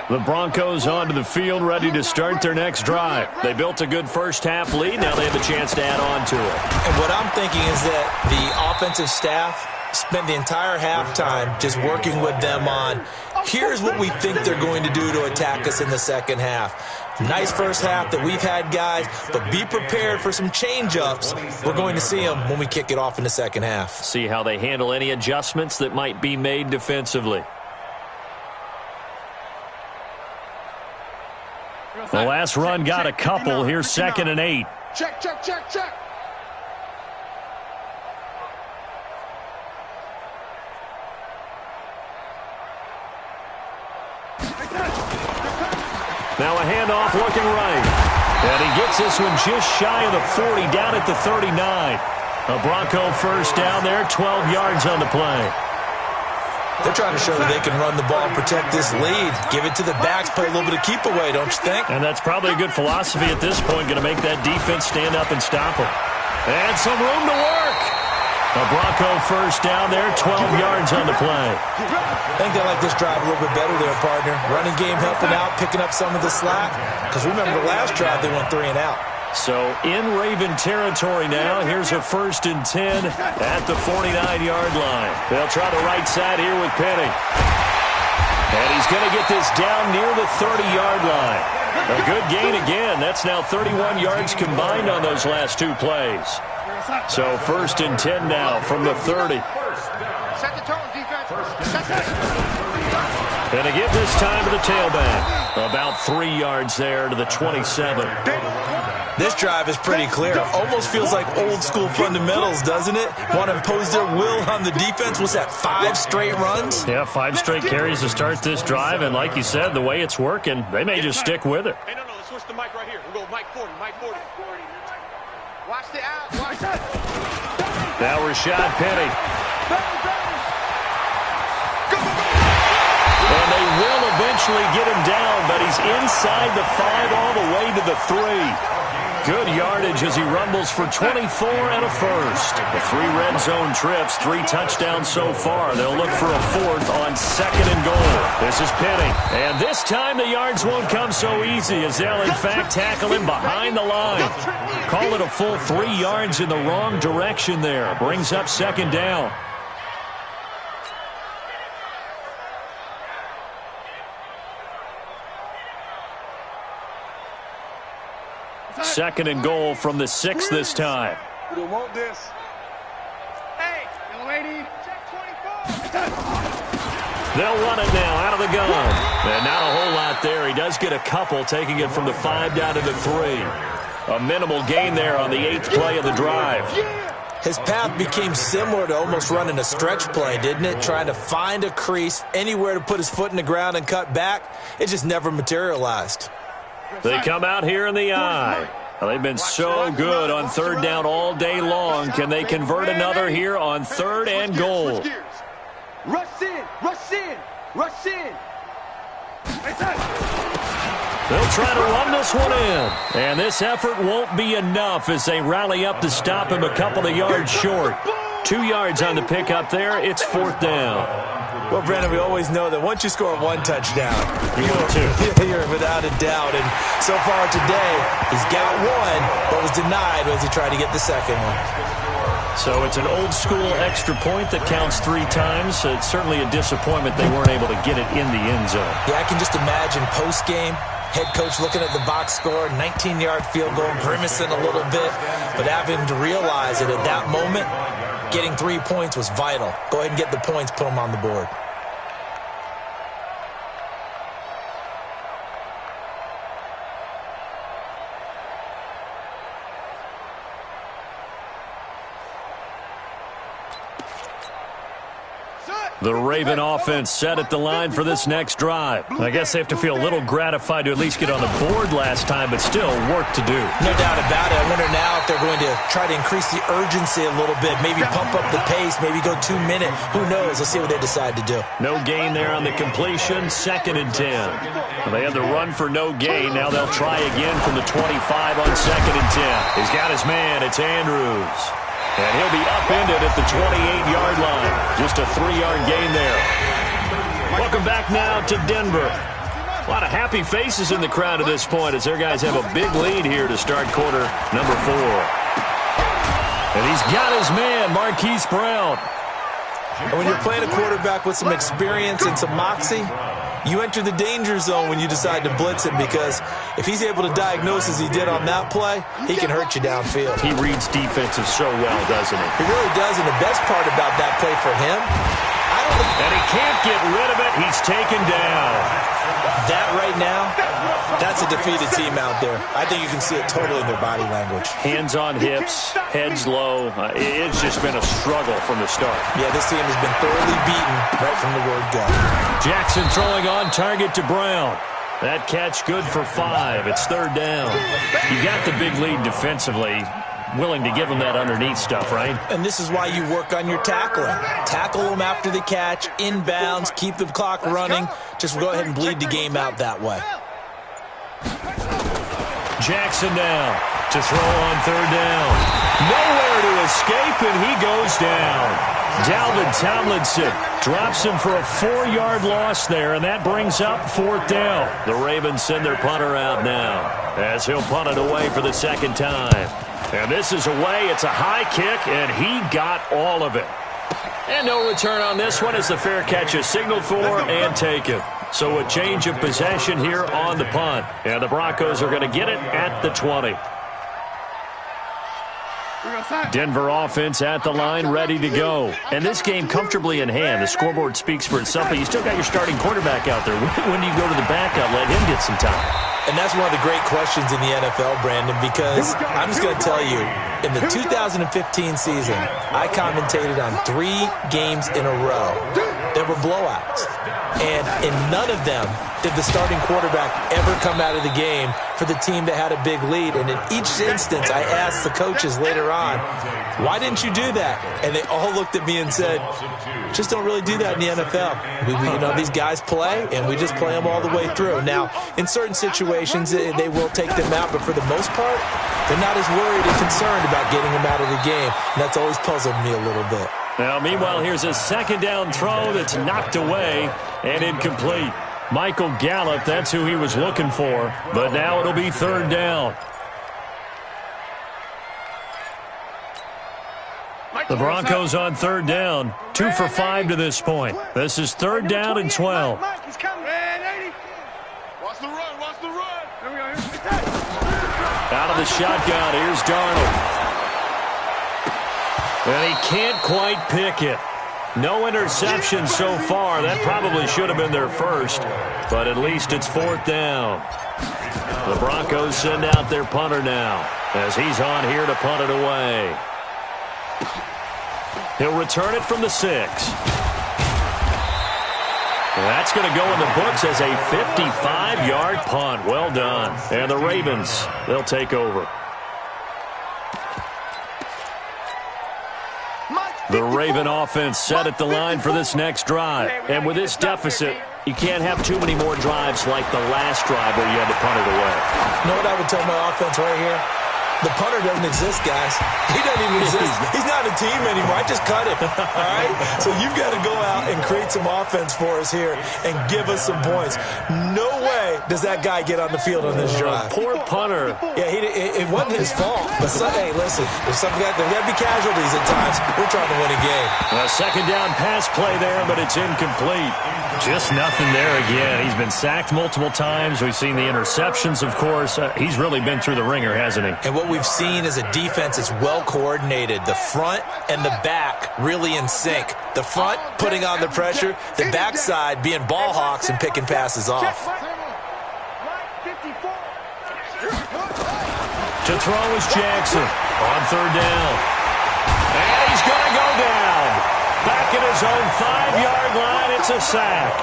The Broncos onto the field, ready to start their next drive. They built a good first-half lead. Now they have a chance to add on to it. And what I'm thinking is that the offensive staff spent the entire halftime just working with them on, here's what we think they're going to do to attack us in the second half. Nice first half that we've had, guys, but be prepared for some change-ups. We're going to see them when we kick it off in the second half. See how they handle any adjustments that might be made defensively. The last run got a couple. Here's 2nd and 8. Check. Now a handoff looking right. And he gets this one just shy of the 40, down at the 39. A Bronco first down there, 12 yards on the play. They're trying to show that they can run the ball and protect this lead. Give it to the backs, play a little bit of keep away, don't you think? And that's probably a good philosophy at this point, going to make that defense stand up and stop them. And some room to work. A Bronco first down there, 12 yards on the play. I think they like this drive a little bit better there, partner. Running game helping out, picking up some of the slack. Because remember the last drive, they went 3 and out. So in Raven territory now. Here's a 1st and 10 at the 49-yard line. They'll try the right side here with Penny. And he's going to get this down near the 30-yard line. A good gain again. That's now 31 yards combined on those last 2 plays. So 1st and 10 now from the 30. Set the tone, defense. And to get this time to the tailback. About 3 yards there to the 27. This drive is pretty clear. Almost feels like old school fundamentals, doesn't it? Want to impose their will on the defense. What's that, 5 straight runs? Yeah, 5 straight carries to start this drive. And like you said, the way it's working, they may just stick with it. Hey, no, let's switch the mic right here. We'll go mic 40. Watch the out. Watch that. Now Rashad Penny. And they will eventually get him down, but he's inside the 5 all the way to the 3. Good yardage as he rumbles for 24 and a first. The 3 red zone trips, 3 touchdowns so far. They'll look for a 4th on 2nd and goal. This is Penny. And this time the yards won't come so easy as they'll in fact tackle him behind the line. Call it a full 3 yards in the wrong direction there. Brings up 2nd down. Second and goal from the 6 this time. We don't want this. Hey, young lady. Check 24. They'll run it now out of the gun. And not a whole lot there. He does get a couple, taking it from the 5 down to the 3. A minimal gain there on the 8th play of the drive. His path became similar to almost running a stretch play, didn't it? Trying to find a crease, anywhere to put his foot in the ground and cut back. It just never materialized. They come out here in the eye. Well, they've been so good on 3rd down all day long. Can they convert another here on 3rd and goal? Rush in. They'll try to run this one in. And this effort won't be enough as they rally up to stop him a couple of yards short. 2 yards on the pickup there. It's 4th down. Well, Brandon, we always know that once you score 1 touchdown, you're without a doubt. And so far today, he's got 1, but was denied as he tried to get the second one. So it's an old-school extra point that counts 3 times. So it's certainly a disappointment they weren't able to get it in the end zone. Yeah, I can just imagine post-game, head coach looking at the box score, 19-yard field goal, grimacing a little bit, but having to realize that at that moment, getting 3 points was vital. Go ahead and get the points, put them on the board. The Raven offense set at the line for this next drive. I guess they have to feel a little gratified to at least get on the board last time, but still work to do. No doubt about it. I wonder now if they're going to try to increase the urgency a little bit, maybe pump up the pace, maybe go 2 minute. Who knows? Let's see what they decide to do. No gain there on the completion, 2nd and 10. Well, they had the run for no gain. Now they'll try again from the 25 on 2nd and 10. He's got his man. It's Andrews. And he'll be upended at the 28-yard line. Just a 3-yard gain there. Welcome back now to Denver. A lot of happy faces in the crowd at this point as their guys have a big lead here to start quarter number 4. And he's got his man, Marquise Brown. And when you're playing a quarterback with some experience and some moxie, you enter the danger zone when you decide to blitz him, because if he's able to diagnose as he did on that play, he can hurt you downfield. He reads defenses so well, doesn't he? He really does, and the best part about that play for him, and he can't get rid of it. He's taken down. That right now, that's a defeated team out there. I think you can see it totally in their body language. Hands on hips, heads low. It's just been a struggle from the start. Yeah, this team has been thoroughly beaten right from the word go. Jackson throwing on target to Brown. That catch good for 5. It's 3rd down. You got the big lead defensively. Willing to give him that underneath stuff, right? And this is why you work on your tackling. Tackle them after the catch, inbounds, keep the clock running. Just go ahead and bleed the game out that way. Jackson now to throw on 3rd down. Nowhere to escape, and he goes down. Dalvin Tomlinson drops him for a 4-yard loss there, and that brings up 4th down. The Ravens send their punter out now as he'll punt it away for the 2nd time. And this is away. It's a high kick, and he got all of it. And no return on this one as the fair catch is signaled for and taken. So a change of possession here on the punt. And the Broncos are going to get it at the 20. Denver offense at the line, ready to go. And this game comfortably in hand. The scoreboard speaks for itself, but you still got your starting quarterback out there. When do you go to the backup, let him get some time? And that's one of the great questions in the NFL, Brandon, because I'm just going to tell you, in the 2015 season, I commentated on 3 games in a row that were blowouts. And in none of them did the starting quarterback ever come out of the game for the team that had a big lead. And in each instance, I asked the coaches later on, why didn't you do that? And they all looked at me and said, just don't really do that in the NFL. You know, these guys play, and we just play them all the way through. Now, in certain situations, they will take them out, but for the most part, they're not as worried and concerned about getting them out of the game. And that's always puzzled me a little bit. Now, meanwhile, here's a 2nd down throw that's knocked away and incomplete. Michael Gallup, that's who he was looking for, but now it'll be 3rd down. The Broncos on 3rd down, 2 for 5 to this point. This is 3rd down and 12. He's coming. Watch the run, watch the run. There we go. Out of the shotgun, here's Darnold. And he can't quite pick it. No interceptions so far. That probably should have been their first, but at least it's 4th down. The Broncos send out their punter now as he's on here to punt it away. He'll return it from the 6. That's going to go in the books as a 55-yard punt. Well done. And the Ravens, they'll take over. The Raven offense set at the line for this next drive. And with this deficit, you can't have too many more drives like the last drive where you had to punt it away. You know what I would tell my offense right here? The punter doesn't exist, guys. He doesn't even exist. He's not a team anymore. I just cut him. All right? So you've got to go out and create some offense for us here and give us some points. No way does that guy get on the field on this drive. Poor punter. Yeah, it wasn't his fault. But, hey, listen, there's got to be casualties at times. We're trying to win a game. A 2nd down pass play there, but it's incomplete. Just nothing there again. He's been sacked multiple times. We've seen the interceptions, of course. He's really been through the ringer, hasn't he? And what we've seen is a defense that's well coordinated. The front and the back really in sync. The front putting on the pressure, the backside being ball hawks and picking passes off. To throw is Jackson on 3rd down. And he's going to go down. Back at his own 5-yard line, it's a sack.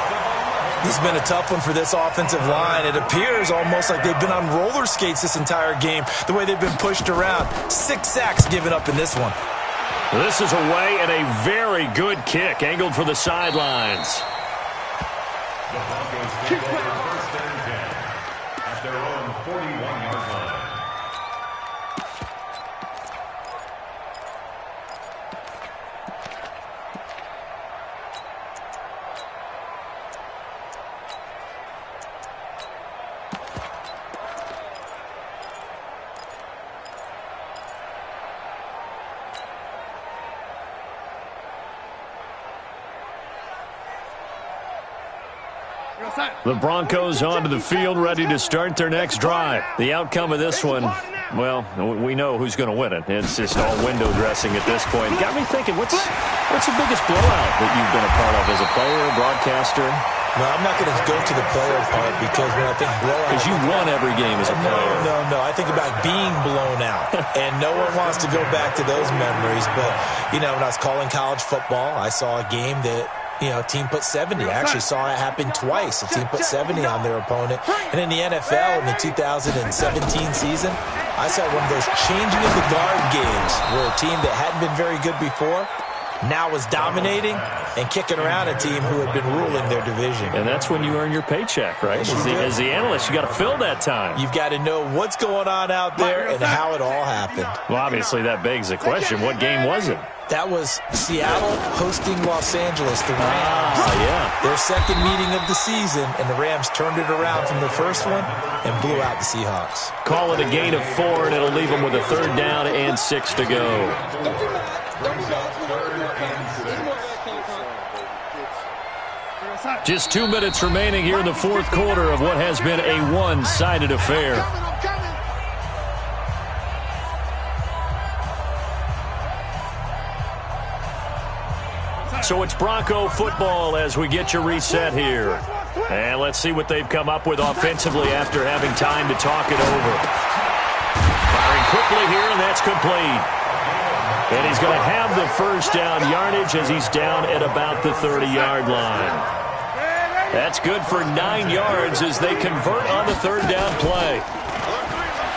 It's been a tough one for this offensive line. It appears almost like they've been on roller skates this entire game, the way they've been pushed around. 6 sacks given up in this one. This is away and a very good kick, angled for the sidelines. The Broncos take over 1st and 10 at their own 41-yard line. The Broncos onto the field, ready to start their next drive. The outcome of this one, well, we know who's going to win it. It's just all window dressing at this point. Got me thinking, what's the biggest blowout that you've been a part of as a player, broadcaster? No, I'm not going to go to the player part because when I think blowout... Because you won every game as a player. No. I think about being blown out. And no one wants to go back to those memories. But, when I was calling college football, I saw a game that, a team put 70. I actually saw it happen twice. A team put 70 on their opponent. And in the NFL, in the 2017 season, I saw one of those changing of the guard games where a team that hadn't been very good before now was dominating and kicking around a team who had been ruling their division. And that's when you earn your paycheck, right? As the analyst, you got to fill that time. You've got to know what's going on out there and how it all happened. Well, obviously that begs the question, what game was it? That was Seattle hosting Los Angeles, the Rams. Yeah. Their second meeting of the season, and the Rams turned it around from the first one and blew out the Seahawks. Call it a gain of 4, and it'll leave them with a 3rd down and 6 to go. Just 2 minutes remaining here in the 4th quarter of what has been a one-sided affair. So it's Bronco football as we get you reset here. And let's see what they've come up with offensively after having time to talk it over. Firing quickly here, and that's complete. And he's going to have the first down yardage as he's down at about the 30-yard line. That's good for 9 yards as they convert on the 3rd down play.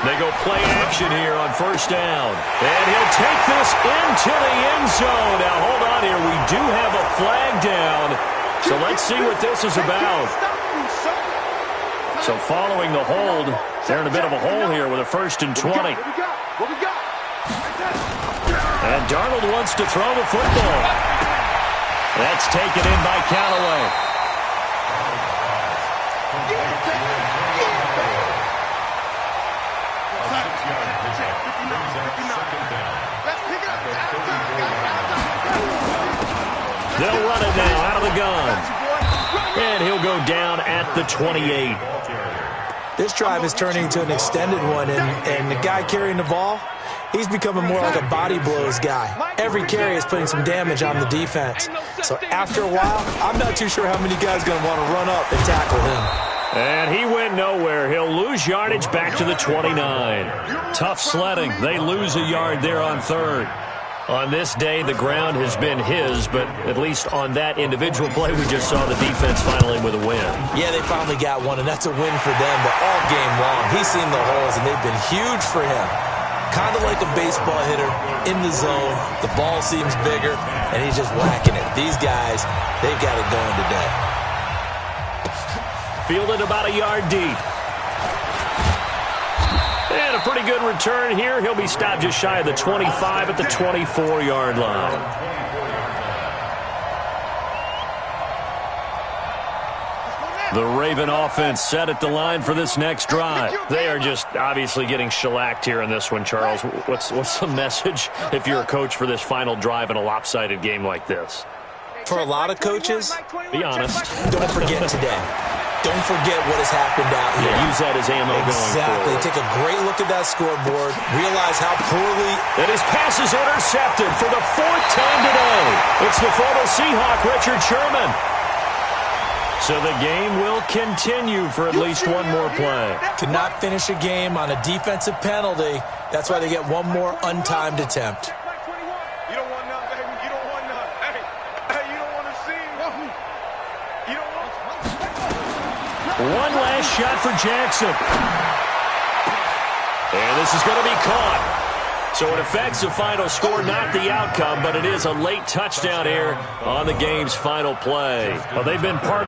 They go play action here on 1st down. And he'll take this into the end zone. Now, hold on here. We do have a flag down. So let's see what this is about. So following the hold, they're in a bit of a hole here with a 1st and 20. And Darnold wants to throw the football. That's taken in by Callaway. They'll run it now out of the gun. And he'll go down at the 28. This drive is turning into an extended one, and the guy carrying the ball, he's becoming more like a body blows guy. Every carry is putting some damage on the defense. So after a while, I'm not too sure how many guys are going to want to run up and tackle him. And he went nowhere. He'll lose yardage back to the 29. Tough sledding. They lose a yard there on 3rd. On this day, the ground has been his, but at least on that individual play, we just saw the defense finally with a win. Yeah, they finally got one, and that's a win for them, but all game long, he's seen the holes, and they've been huge for him. Kind of like a baseball hitter in the zone. The ball seems bigger, and he's just whacking it. These guys, they've got it going today. Fielded about a yard deep. And a pretty good return here. He'll be stopped just shy of the 25 at the 24-yard line. The Raven offense set at the line for this next drive. They are just obviously getting shellacked here in this one, Charles. What's the message if you're a coach for this final drive in a lopsided game like this? For a lot of coaches, be honest, don't forget today. Don't forget what has happened out here. Yeah, use that as ammo going forward. Exactly. Take a great look at that scoreboard. Realize how poorly... And his pass is intercepted for the 4th time today. It's the former Seahawk, Richard Sherman. So the game will continue for at least one more play. To not finish a game on a defensive penalty, that's why they get one more untimed attempt. You don't want none, baby. You don't want none. Hey, you don't want to see. You don't want... One last shot for Jackson. And this is going to be caught. So it affects the final score, not the outcome, but it is a late touchdown here on the game's final play. Well, they've been part